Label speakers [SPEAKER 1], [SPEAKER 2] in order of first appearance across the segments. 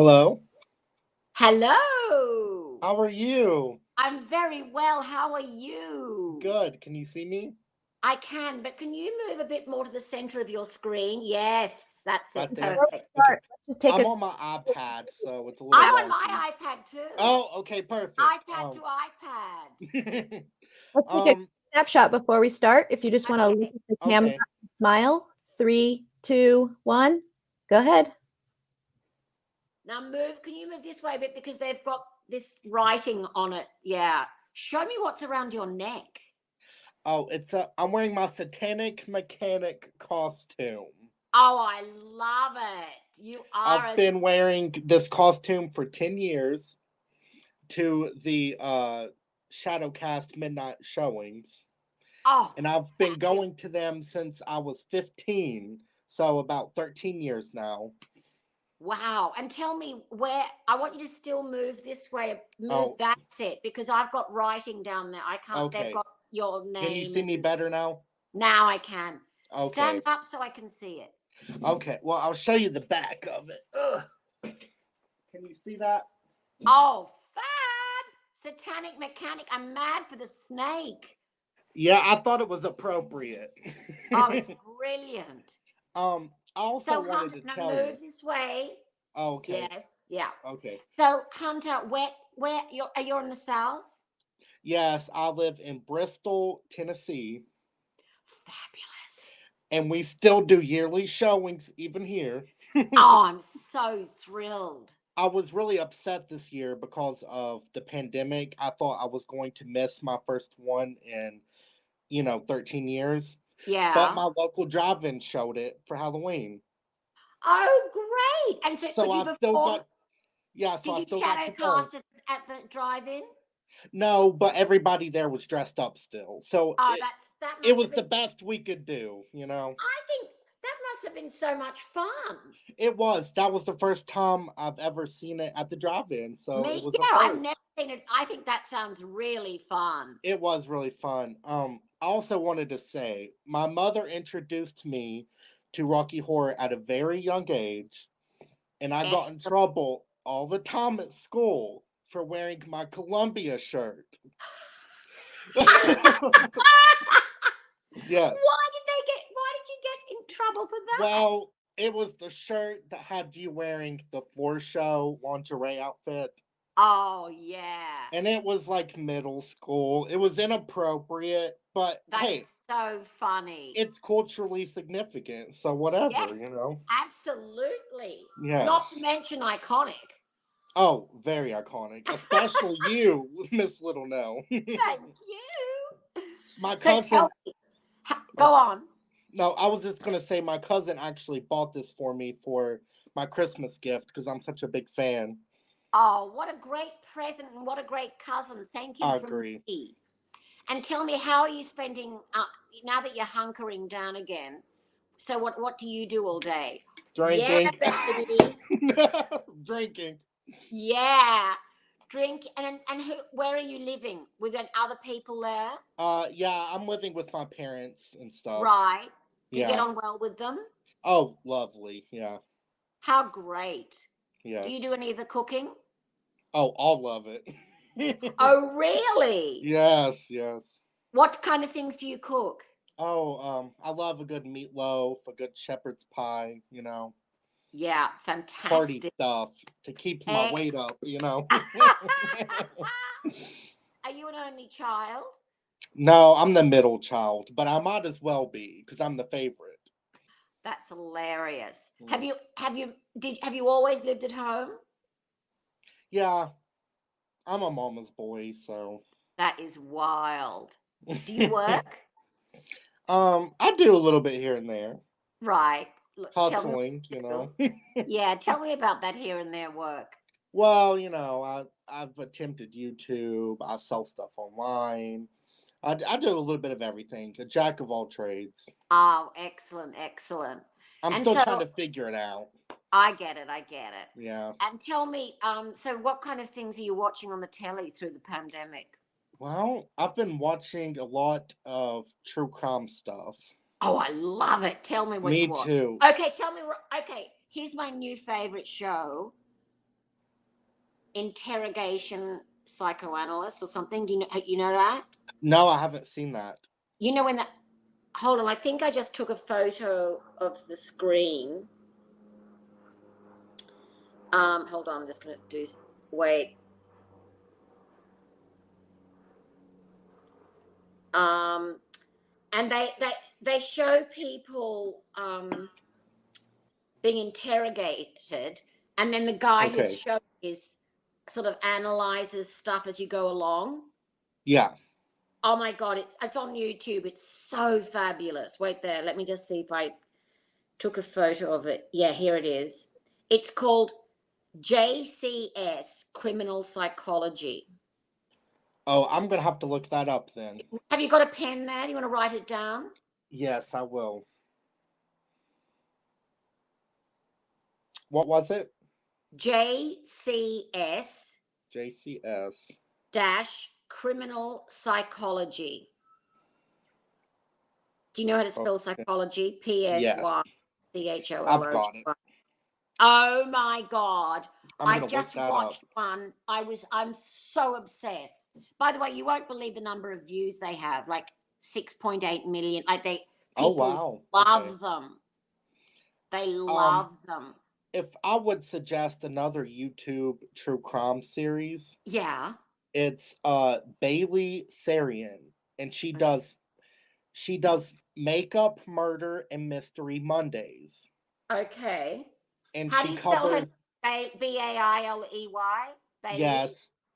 [SPEAKER 1] Hello.
[SPEAKER 2] Hello.
[SPEAKER 1] How are you?
[SPEAKER 2] I'm very well. How are you?
[SPEAKER 1] Good. Can you see me?
[SPEAKER 2] I can, but can you move a bit more to the center of your screen? Yes, that's
[SPEAKER 1] Right
[SPEAKER 2] it.
[SPEAKER 1] there?
[SPEAKER 3] Before we
[SPEAKER 2] Perfect.
[SPEAKER 1] Okay.
[SPEAKER 3] start, let's just take
[SPEAKER 1] I'm
[SPEAKER 3] a
[SPEAKER 1] on my iPad, so it's a little
[SPEAKER 2] I'm on
[SPEAKER 1] wonky.
[SPEAKER 2] my iPad too.
[SPEAKER 1] Oh, okay, perfect.
[SPEAKER 2] iPad to iPad.
[SPEAKER 3] let's take a
[SPEAKER 1] um,
[SPEAKER 3] snapshot before we start. If you just want to look
[SPEAKER 2] Okay.
[SPEAKER 3] at the camera
[SPEAKER 1] okay.
[SPEAKER 3] and smile. 3, 2, 1. Go ahead.
[SPEAKER 2] Now move. Can you move this way a bit because they've got this writing on it? Yeah. Show me what's around your neck.
[SPEAKER 1] Oh, I'm wearing my satanic mechanic costume.
[SPEAKER 2] Oh, I love it. You are
[SPEAKER 1] I've been wearing this costume for 10 years to the Shadowcast midnight showings.
[SPEAKER 2] oh,
[SPEAKER 1] And I've been going to them since I was 15, so about 13 years now.
[SPEAKER 2] wow. And tell me where I want you to still move this way. Move,
[SPEAKER 1] Oh,
[SPEAKER 2] that's it. Because I've got writing down there. I can't, they've
[SPEAKER 1] okay.
[SPEAKER 2] got your
[SPEAKER 1] Can you
[SPEAKER 2] name
[SPEAKER 1] see me
[SPEAKER 2] and
[SPEAKER 1] better now?
[SPEAKER 2] now I can. Stand
[SPEAKER 1] Okay.
[SPEAKER 2] up so I can see it.
[SPEAKER 1] Okay. Well, I'll show you the back of it. Ugh. Can you see that?
[SPEAKER 2] Oh, fab! Satanic mechanic. I'm mad for the snake.
[SPEAKER 1] Yeah, I thought it was appropriate.
[SPEAKER 2] Oh, it's brilliant.
[SPEAKER 1] I also
[SPEAKER 2] So
[SPEAKER 1] wanted
[SPEAKER 2] Hunter,
[SPEAKER 1] to
[SPEAKER 2] now
[SPEAKER 1] tell you.
[SPEAKER 2] move this way.
[SPEAKER 1] Okay.
[SPEAKER 2] Yes, yeah.
[SPEAKER 1] Okay.
[SPEAKER 2] So Hunter, where you're in the south?
[SPEAKER 1] Yes, I live in Bristol, Tennessee,
[SPEAKER 2] Fabulous.
[SPEAKER 1] and we still do yearly showings even here.
[SPEAKER 2] Oh, I'm so thrilled.
[SPEAKER 1] I was really upset this year because of the pandemic. I thought I was going to miss my first one in, 13 years. But
[SPEAKER 2] Yeah.
[SPEAKER 1] my local drive-in showed it for Halloween.
[SPEAKER 2] Oh, great. And so
[SPEAKER 1] So
[SPEAKER 2] could you
[SPEAKER 1] I still
[SPEAKER 2] perform?
[SPEAKER 1] got yeah, so
[SPEAKER 2] Did
[SPEAKER 1] I
[SPEAKER 2] you
[SPEAKER 1] still got
[SPEAKER 2] shadow
[SPEAKER 1] to go.
[SPEAKER 2] cast it at the drive-in?
[SPEAKER 1] No, but everybody there was dressed up still. So
[SPEAKER 2] Oh, that
[SPEAKER 1] it
[SPEAKER 2] must
[SPEAKER 1] was
[SPEAKER 2] have
[SPEAKER 1] the
[SPEAKER 2] been,
[SPEAKER 1] best we could do.
[SPEAKER 2] I think that must have been so much fun.
[SPEAKER 1] It was. That was the first time I've ever seen it at the drive-in, so it
[SPEAKER 2] Me,
[SPEAKER 1] was a
[SPEAKER 2] yeah, I've
[SPEAKER 1] first.
[SPEAKER 2] never seen it. I think that sounds really fun.
[SPEAKER 1] It was really fun. I also wanted to say my mother introduced me to Rocky Horror at a very young age, and I got in
[SPEAKER 2] Excellent.
[SPEAKER 1] trouble all the time at school for wearing my Columbia shirt. Yes.
[SPEAKER 2] Why did you get in trouble for that?
[SPEAKER 1] Well, it was the shirt that had you wearing the floor show lingerie outfit.
[SPEAKER 2] Oh, yeah.
[SPEAKER 1] And it was like middle school. It was inappropriate, but
[SPEAKER 2] That is
[SPEAKER 1] hey,
[SPEAKER 2] so funny.
[SPEAKER 1] it's culturally significant, so whatever,
[SPEAKER 2] Yes,
[SPEAKER 1] you know?
[SPEAKER 2] absolutely. Not to
[SPEAKER 1] Yes.
[SPEAKER 2] mention iconic.
[SPEAKER 1] Oh, very iconic. Especially you, Miss Little Nell.
[SPEAKER 2] Thank you.
[SPEAKER 1] My
[SPEAKER 2] So tell
[SPEAKER 1] cousin,
[SPEAKER 2] me,
[SPEAKER 1] oh,
[SPEAKER 2] go on.
[SPEAKER 1] no, I was just going to say my cousin actually bought this for me for my Christmas gift because I'm such a big fan.
[SPEAKER 2] Oh, what a great present and what a great cousin. Thank you
[SPEAKER 1] I
[SPEAKER 2] from
[SPEAKER 1] agree.
[SPEAKER 2] me. And tell me, how are you spending now that you're hunkering down again? So what do you do all day? Yeah,
[SPEAKER 1] Drinking.
[SPEAKER 2] baby.
[SPEAKER 1] Drinking.
[SPEAKER 2] Yeah. Drink and where are you living? With other people there?
[SPEAKER 1] Yeah, I'm living with my parents and stuff.
[SPEAKER 2] Right. Do you get
[SPEAKER 1] Yeah.
[SPEAKER 2] on well with them?
[SPEAKER 1] Oh, lovely. Yeah.
[SPEAKER 2] How great. Do you do
[SPEAKER 1] Yes.
[SPEAKER 2] any of the cooking?
[SPEAKER 1] Oh, all of it.
[SPEAKER 2] Oh, really?
[SPEAKER 1] Yes, yes.
[SPEAKER 2] What kind of things do you cook?
[SPEAKER 1] Oh, I love a good meatloaf, a good shepherd's pie,
[SPEAKER 2] Yeah,
[SPEAKER 1] party
[SPEAKER 2] fantastic.
[SPEAKER 1] stuff to keep my weight
[SPEAKER 2] Ex-
[SPEAKER 1] up.
[SPEAKER 2] Are you an only child?
[SPEAKER 1] No, I'm the middle child, but I might as well be because I'm the favorite.
[SPEAKER 2] That's hilarious. Have
[SPEAKER 1] Mm.
[SPEAKER 2] you have you did have you always lived at home?
[SPEAKER 1] Yeah, I'm a mama's boy, so
[SPEAKER 2] That is wild. Do you work?
[SPEAKER 1] I do a little bit here and there,
[SPEAKER 2] Right. Look, tell me what
[SPEAKER 1] hustling,
[SPEAKER 2] you
[SPEAKER 1] you
[SPEAKER 2] do.
[SPEAKER 1] know.
[SPEAKER 2] Yeah, tell me about that here and there work.
[SPEAKER 1] Well, I've attempted YouTube. I sell stuff online. I do a little bit of everything. A jack of all trades.
[SPEAKER 2] Oh, excellent, excellent.
[SPEAKER 1] I'm
[SPEAKER 2] And
[SPEAKER 1] still
[SPEAKER 2] so
[SPEAKER 1] trying to figure it out.
[SPEAKER 2] I get it, I get it.
[SPEAKER 1] Yeah.
[SPEAKER 2] And tell me, so what kind of things are you watching on the telly through the pandemic?
[SPEAKER 1] Well, I've been watching a lot of true crime stuff.
[SPEAKER 2] Oh, I love it. Tell me what you
[SPEAKER 1] Me
[SPEAKER 2] watch.
[SPEAKER 1] too.
[SPEAKER 2] Okay, tell me. Okay, here's my new favorite show. interrogation psychoanalyst or something. Do you know that?
[SPEAKER 1] No, I haven't seen that.
[SPEAKER 2] You know when that. Hold on, I think I just took a photo of the screen. Hold on, I'm just gonna do. Wait. And they show people being interrogated, and then the guy
[SPEAKER 1] Okay.
[SPEAKER 2] who's showing is sort of analyzes stuff as you go along.
[SPEAKER 1] Yeah.
[SPEAKER 2] Oh my God, it's on YouTube. It's so fabulous. Wait there. Let me just see if I took a photo of it. Yeah, here it is. It's called JCS, Criminal Psychology.
[SPEAKER 1] Oh, I'm going to have to look that up then.
[SPEAKER 2] Have you got a pen there? Do you want to write it down?
[SPEAKER 1] Yes, I will. What was it?
[SPEAKER 2] JCS
[SPEAKER 1] JCS.
[SPEAKER 2] dash Criminal Psychology. Do you know how to spell psychology? PSYCHOLOGY.
[SPEAKER 1] I've got it.
[SPEAKER 2] Oh my God. I
[SPEAKER 1] I'm
[SPEAKER 2] just watched one. I'm so obsessed. By the way, you won't believe the number of views they have, like 6.8 million. Like people love them. They love them.
[SPEAKER 1] If I would suggest another YouTube true crime series,
[SPEAKER 2] yeah,
[SPEAKER 1] it's Bailey Sarian, and she does makeup, murder, and mystery Mondays.
[SPEAKER 2] Okay.
[SPEAKER 1] And
[SPEAKER 2] how
[SPEAKER 1] she
[SPEAKER 2] do you spell
[SPEAKER 1] covers
[SPEAKER 2] her? Bailey? Bailey?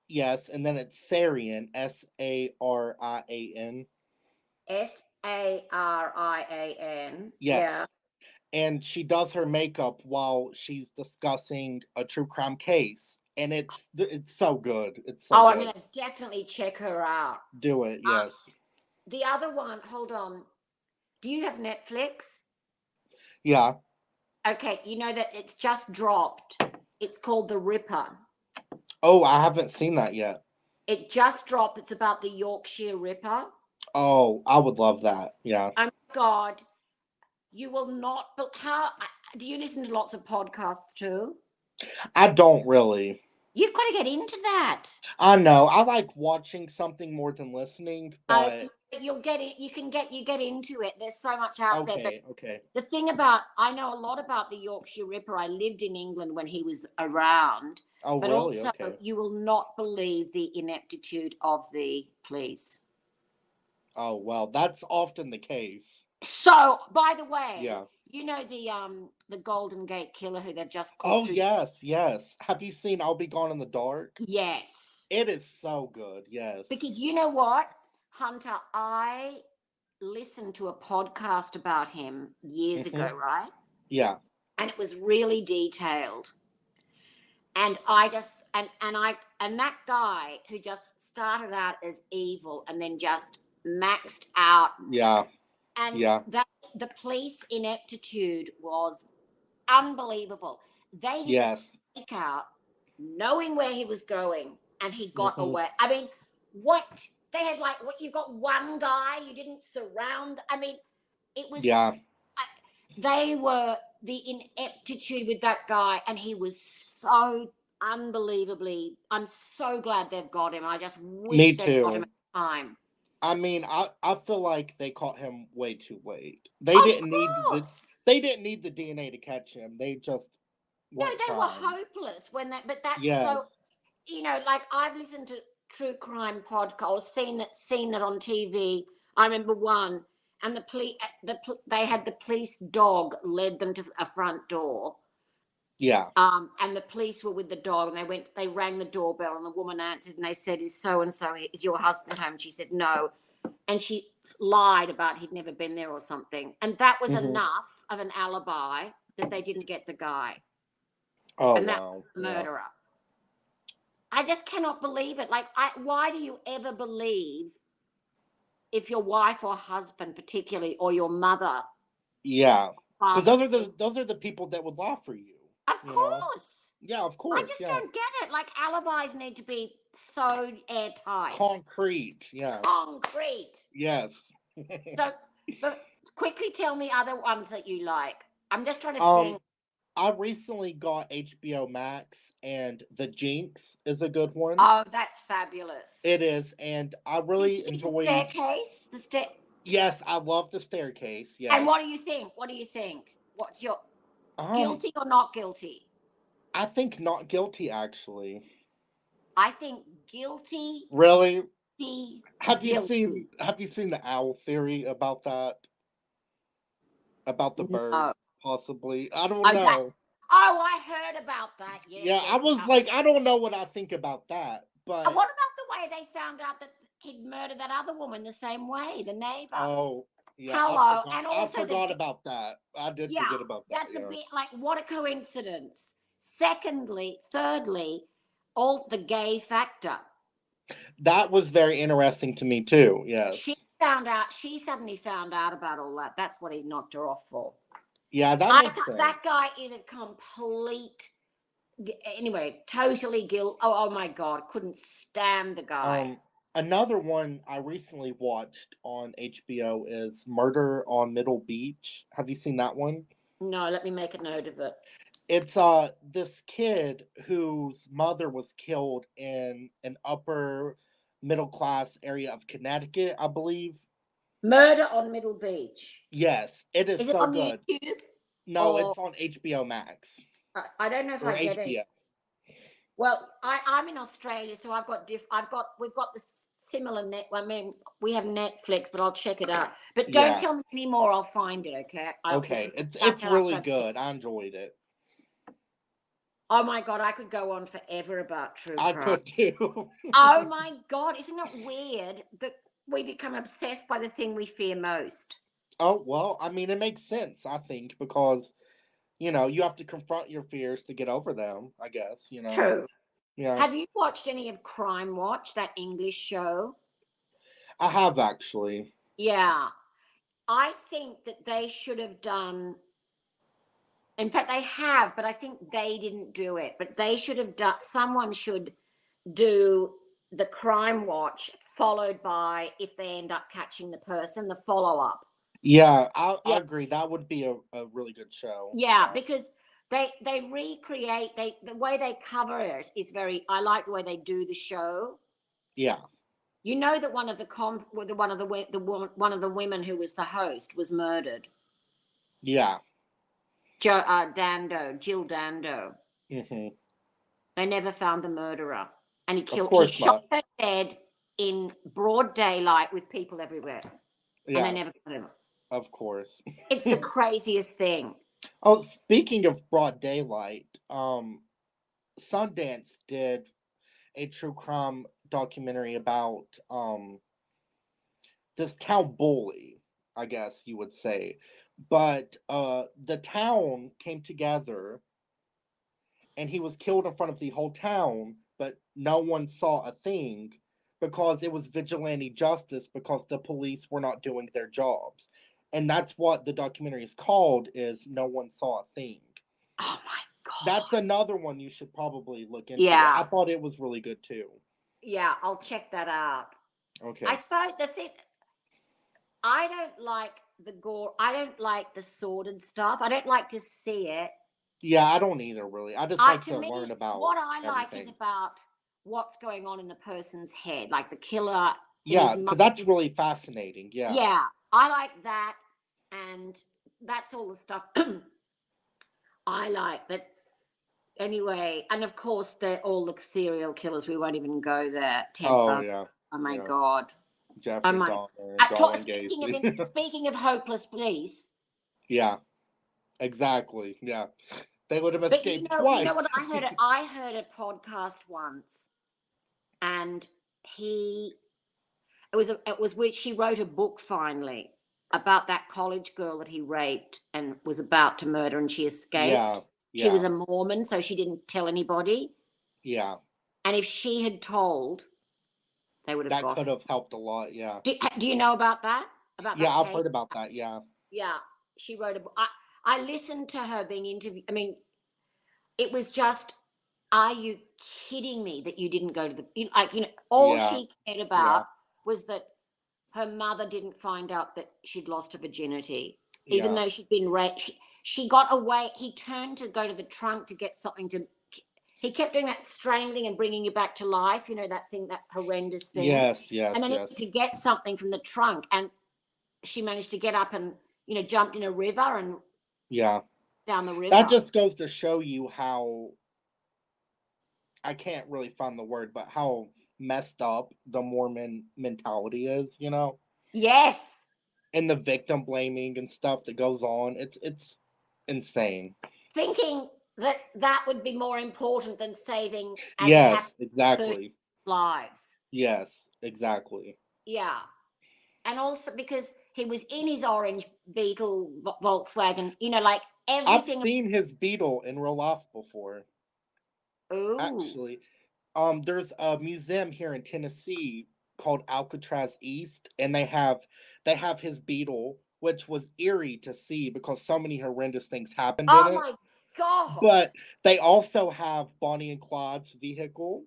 [SPEAKER 1] Yes, and then it's Sarian, Sarian.
[SPEAKER 2] Sarian.
[SPEAKER 1] Yes.
[SPEAKER 2] Yeah.
[SPEAKER 1] And she does her makeup while she's discussing a true crime case, and it's so good. It's so good.
[SPEAKER 2] I'm gonna definitely check her out.
[SPEAKER 1] Do it, yes.
[SPEAKER 2] The other one, hold on. Do you have Netflix?
[SPEAKER 1] Yeah.
[SPEAKER 2] Okay, you know that it's just dropped. It's called The Ripper.
[SPEAKER 1] Oh, I haven't seen that yet.
[SPEAKER 2] It just dropped. It's about the Yorkshire Ripper.
[SPEAKER 1] Oh, I would love that. Yeah.
[SPEAKER 2] Oh my God. You will not. How do you listen to lots of podcasts too?
[SPEAKER 1] I don't really.
[SPEAKER 2] You've got to get into that.
[SPEAKER 1] I know. I like watching something more than listening, but
[SPEAKER 2] you'll get it. You get into it. There's so much out there.
[SPEAKER 1] Okay.
[SPEAKER 2] The thing about, I know a lot about the Yorkshire Ripper. I lived in England when he was around.
[SPEAKER 1] Oh,
[SPEAKER 2] but
[SPEAKER 1] really?
[SPEAKER 2] also, you will not believe the ineptitude of the police.
[SPEAKER 1] Oh, well, that's often the case.
[SPEAKER 2] So, by the way,
[SPEAKER 1] yeah.
[SPEAKER 2] You know the Golden Gate Killer who they've just caught.
[SPEAKER 1] Oh, yes. Have you seen I'll Be Gone in the Dark?
[SPEAKER 2] Yes.
[SPEAKER 1] It is so good, yes.
[SPEAKER 2] Because you know what, Hunter, I listened to a podcast about him years ago, right?
[SPEAKER 1] Yeah.
[SPEAKER 2] And it was really detailed. And I just and that guy who just started out as evil and then just maxed out.
[SPEAKER 1] Yeah.
[SPEAKER 2] And the police ineptitude was unbelievable. They did a sneak out knowing where he was going, and he got away. I mean, what? They had you've got one guy, you didn't surround. I mean, it was.
[SPEAKER 1] Yeah.
[SPEAKER 2] They were the ineptitude with that guy, and he was so unbelievably. I'm so glad they've got him. I just wish they'd got him at the time.
[SPEAKER 1] I mean, I feel like they caught him way too late. They didn't need the DNA to catch him. They just
[SPEAKER 2] were hopeless when that. But that's so. You know, like I've listened to true crime podcasts, seen it on TV. I remember one, and they had the police dog led them to a front door.
[SPEAKER 1] Yeah.
[SPEAKER 2] And the police were with the dog, and they rang the doorbell, and the woman answered, and they said, "Is so and so, is your husband home?" And she said, "No," and she lied about he'd never been there or something, and that was enough of an alibi that they didn't get the guy.
[SPEAKER 1] Oh,
[SPEAKER 2] and that was the murderer. I just cannot believe it. Why do you ever believe if your wife or husband, particularly, or your mother?
[SPEAKER 1] Yeah, because those are the people that would lie for you.
[SPEAKER 2] Of course.
[SPEAKER 1] Yeah, of course.
[SPEAKER 2] I just don't get it. Alibis need to be so airtight.
[SPEAKER 1] Concrete, yeah.
[SPEAKER 2] Concrete.
[SPEAKER 1] Yes.
[SPEAKER 2] So, but quickly tell me other ones that you like. I'm just trying to think.
[SPEAKER 1] I recently got HBO Max, and The Jinx is a good one.
[SPEAKER 2] Oh, that's fabulous.
[SPEAKER 1] It is, and I
[SPEAKER 2] Did you
[SPEAKER 1] really
[SPEAKER 2] see
[SPEAKER 1] enjoyed.
[SPEAKER 2] The Staircase?
[SPEAKER 1] Yes, I love The Staircase. Yes.
[SPEAKER 2] And what do you think? What do you think? What's your guilty or not guilty?
[SPEAKER 1] I think not guilty, actually.
[SPEAKER 2] I think guilty.
[SPEAKER 1] Really?
[SPEAKER 2] Guilty.
[SPEAKER 1] Have you seen the owl theory about that? About the bird,
[SPEAKER 2] No.
[SPEAKER 1] possibly. I don't
[SPEAKER 2] Oh,
[SPEAKER 1] know.
[SPEAKER 2] I heard about that. Yes,
[SPEAKER 1] Yeah,
[SPEAKER 2] yes.
[SPEAKER 1] I was like, I don't know what I think about that, but
[SPEAKER 2] What about the way they found out that he'd murdered that other woman the same way, the neighbor?
[SPEAKER 1] oh yeah,
[SPEAKER 2] Hello,
[SPEAKER 1] and also I forgot about that. I did forget about that.
[SPEAKER 2] That's a bit like, what a coincidence. Thirdly, all the gay factor.
[SPEAKER 1] That was very interesting to me too. Yes.
[SPEAKER 2] She suddenly found out about all that. That's what he knocked her off for.
[SPEAKER 1] Yeah, that makes sense.
[SPEAKER 2] That guy is a complete, anyway, totally guilt. Oh my God, couldn't stand the guy.
[SPEAKER 1] Another one I recently watched on HBO is Murder on Middle Beach. Have you seen that one?
[SPEAKER 2] No, let me make a note of it.
[SPEAKER 1] It's this kid whose mother was killed in an upper middle class area of Connecticut, I believe.
[SPEAKER 2] Murder on Middle Beach.
[SPEAKER 1] Yes, it is so
[SPEAKER 2] on
[SPEAKER 1] good.
[SPEAKER 2] YouTube?
[SPEAKER 1] No, it's on HBO Max.
[SPEAKER 2] I don't know if I get
[SPEAKER 1] HBO.
[SPEAKER 2] it. Well, I'm in Australia, so we've got the similar net. I mean, we have Netflix, but I'll check it out. But don't tell me any more. I'll find it. Okay.
[SPEAKER 1] Okay, it's really good. I enjoyed it.
[SPEAKER 2] Oh my God, I could go on forever about true crime.
[SPEAKER 1] I could too.
[SPEAKER 2] Oh my God, isn't it weird that we become obsessed by the thing we fear most?
[SPEAKER 1] Oh, well, I mean, it makes sense, I think, because, you have to confront your fears to get over them, I guess,
[SPEAKER 2] True.
[SPEAKER 1] Yeah.
[SPEAKER 2] Have you watched any of Crime Watch, that English show?
[SPEAKER 1] I have, actually.
[SPEAKER 2] Yeah. I think that they should have done, in fact, they have, but I think they didn't do it. But they should have done, someone should do the Crime Watch, followed by, if they end up catching the person, the follow-up.
[SPEAKER 1] Yeah, I agree. That would be a really good show.
[SPEAKER 2] Yeah, because they recreate, the way they cover it is I like the way they do the show.
[SPEAKER 1] Yeah.
[SPEAKER 2] You know that one of the women who was the host was murdered.
[SPEAKER 1] Yeah.
[SPEAKER 2] Jill Dando.
[SPEAKER 1] Mm-hmm.
[SPEAKER 2] They never found the murderer, and he shot her dead in broad daylight with people everywhere, and they never found him.
[SPEAKER 1] Of course.
[SPEAKER 2] It's the craziest thing.
[SPEAKER 1] Oh, speaking of broad daylight, Sundance did a true crime documentary about this town bully, I guess you would say. But the town came together, and he was killed in front of the whole town, but no one saw a thing because it was vigilante justice, because the police were not doing their jobs. And that's what the documentary is called, is No One Saw a Thing.
[SPEAKER 2] Oh my God.
[SPEAKER 1] That's another one you should probably look into.
[SPEAKER 2] Yeah.
[SPEAKER 1] I thought it was really good too.
[SPEAKER 2] Yeah, I'll check that out.
[SPEAKER 1] Okay.
[SPEAKER 2] I suppose the thing, I don't like the gore. I don't like the sordid stuff. I don't like to see it.
[SPEAKER 1] Yeah, I don't either, really. I just like to learn about
[SPEAKER 2] what I
[SPEAKER 1] everything.
[SPEAKER 2] like is about what's going on in the person's head, like the killer.
[SPEAKER 1] Yeah, because that's really fascinating. Yeah.
[SPEAKER 2] Yeah, I like that, and that's all the stuff I like. But anyway, and of course, they're all the serial killers. We won't even go there.
[SPEAKER 1] Yeah.
[SPEAKER 2] Oh my God.
[SPEAKER 1] Jeffrey Dahmer.
[SPEAKER 2] Speaking of hopeless police.
[SPEAKER 1] Yeah, exactly. Yeah, they would have escaped twice.
[SPEAKER 2] You know what I heard? I heard a podcast once, and it was which she wrote a book finally about that college girl that he raped and was about to murder, and she escaped.
[SPEAKER 1] Yeah.
[SPEAKER 2] She was a Mormon, so she didn't tell anybody.
[SPEAKER 1] Yeah.
[SPEAKER 2] And if she had told, they would have.
[SPEAKER 1] That could have helped a lot. Yeah.
[SPEAKER 2] Do you know about that?
[SPEAKER 1] I've heard about that. Yeah.
[SPEAKER 2] Yeah, she wrote a book. I listened to her being interviewed. I mean, it was just, are you kidding me that you didn't go to the, all she cared about was that her mother didn't find out that she'd lost her virginity, even though she'd been raped. she got away. He turned to go to the trunk to get something to. He kept doing that strangling and bringing you back to life. You know, that thing, that horrendous thing.
[SPEAKER 1] Yes,
[SPEAKER 2] And then he
[SPEAKER 1] yes.
[SPEAKER 2] went to get something from the trunk, and she managed to get up and, you know, jumped in a river and
[SPEAKER 1] Yeah.
[SPEAKER 2] down the river.
[SPEAKER 1] That just goes to show you how, I can't really find the word, but how messed up the Mormon mentality is, you know?
[SPEAKER 2] Yes.
[SPEAKER 1] And the victim blaming and stuff that goes on. It's insane.
[SPEAKER 2] Thinking that would be more important than saving, as it happened,
[SPEAKER 1] Yes, exactly.
[SPEAKER 2] lives.
[SPEAKER 1] Yes, exactly.
[SPEAKER 2] Yeah. And also because he was in his orange Beetle Volkswagen, you know, like
[SPEAKER 1] I've
[SPEAKER 2] everything.
[SPEAKER 1] seen his Beetle in real life before.
[SPEAKER 2] Ooh.
[SPEAKER 1] Actually, there's a museum here in Tennessee called Alcatraz East, and they have his Beetle, which was eerie to see because so many horrendous things happened in
[SPEAKER 2] Oh
[SPEAKER 1] it.
[SPEAKER 2] my God.
[SPEAKER 1] But they also have Bonnie and Clyde's vehicle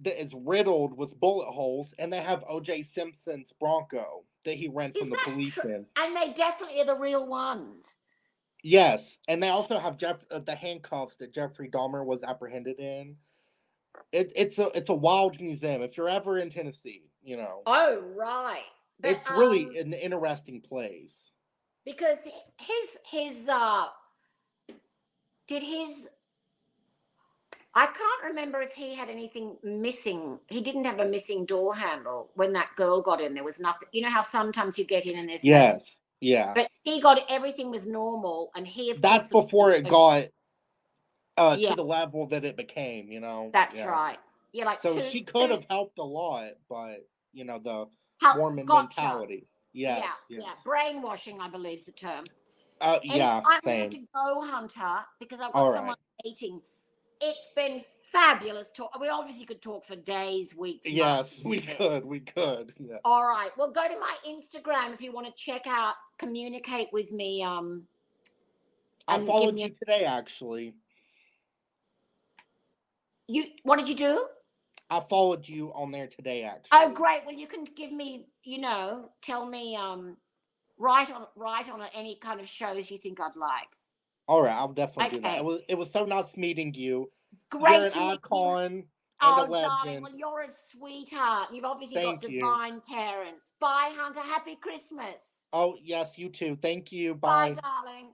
[SPEAKER 1] that is riddled with bullet holes, and they have O.J. Simpson's Bronco that he ran
[SPEAKER 2] Is
[SPEAKER 1] from the
[SPEAKER 2] that
[SPEAKER 1] police
[SPEAKER 2] true?
[SPEAKER 1] in.
[SPEAKER 2] And they definitely are the real ones.
[SPEAKER 1] Yes, and they also have the handcuffs that Jeffrey Dahmer was apprehended in. It's a wild museum. If you're ever in Tennessee, you know,
[SPEAKER 2] Oh, right. But
[SPEAKER 1] it's really an interesting place.
[SPEAKER 2] because his did his I can't remember if he had anything missing. He didn't have a missing door handle when that girl got in. There was nothing. You know how sometimes you get in and there's
[SPEAKER 1] Yes, yeah.
[SPEAKER 2] but he got everything was normal, and he, of
[SPEAKER 1] That's
[SPEAKER 2] course,
[SPEAKER 1] before it got
[SPEAKER 2] yeah,
[SPEAKER 1] to the level that it became. You know,
[SPEAKER 2] that's
[SPEAKER 1] yeah.
[SPEAKER 2] right. Yeah, like
[SPEAKER 1] So
[SPEAKER 2] two
[SPEAKER 1] she could
[SPEAKER 2] two
[SPEAKER 1] have helped a lot, but the
[SPEAKER 2] help
[SPEAKER 1] Mormon
[SPEAKER 2] gotcha.
[SPEAKER 1] mentality.
[SPEAKER 2] Yeah,
[SPEAKER 1] Yes,
[SPEAKER 2] yeah.
[SPEAKER 1] yes.
[SPEAKER 2] Brainwashing, I believe, is the term. Anyway,
[SPEAKER 1] Yeah,
[SPEAKER 2] I'm gonna have
[SPEAKER 1] same.
[SPEAKER 2] to go, Hunter, because I've got
[SPEAKER 1] All
[SPEAKER 2] someone
[SPEAKER 1] right.
[SPEAKER 2] waiting. It's been fabulous talk. We obviously could talk for days, weeks, months.
[SPEAKER 1] Yes, we could. We could. Yes.
[SPEAKER 2] All right. Well, go to my Instagram if you want to check out, communicate with me,
[SPEAKER 1] I
[SPEAKER 2] and give
[SPEAKER 1] followed
[SPEAKER 2] me
[SPEAKER 1] you today, actually.
[SPEAKER 2] what did you do?
[SPEAKER 1] I followed you on there today,
[SPEAKER 2] Oh,
[SPEAKER 1] actually.
[SPEAKER 2] great. Well, you can give me, tell me, write on any kind of shows you think I'd like.
[SPEAKER 1] All right, I'll definitely do that.
[SPEAKER 2] Okay.
[SPEAKER 1] It was so nice meeting you. You're
[SPEAKER 2] Great
[SPEAKER 1] an
[SPEAKER 2] to meet you.
[SPEAKER 1] icon and a
[SPEAKER 2] Oh, darling.
[SPEAKER 1] legend.
[SPEAKER 2] Well, you're a sweetheart. You've obviously got
[SPEAKER 1] Thank you.
[SPEAKER 2] divine parents. Bye, Hunter. Happy Christmas.
[SPEAKER 1] Oh, yes, you too. Thank you.
[SPEAKER 2] Bye,
[SPEAKER 1] Bye.
[SPEAKER 2] darling.